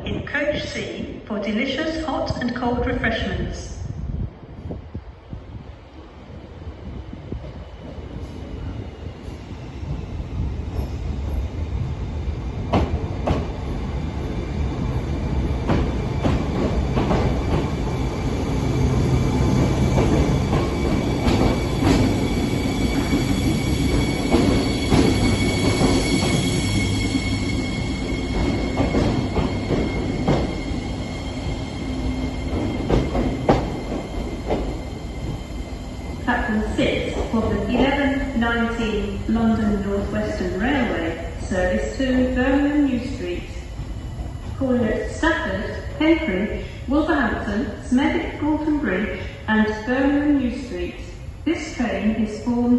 in Coach C for delicious hot and cold refreshments. Platform 6 of the 1119 London North Western Railway service to Birmingham New Street, calling at Stafford, Henbridge, Wolverhampton, Smethwick, Gorton Bridge and Birmingham New Street. This train is formed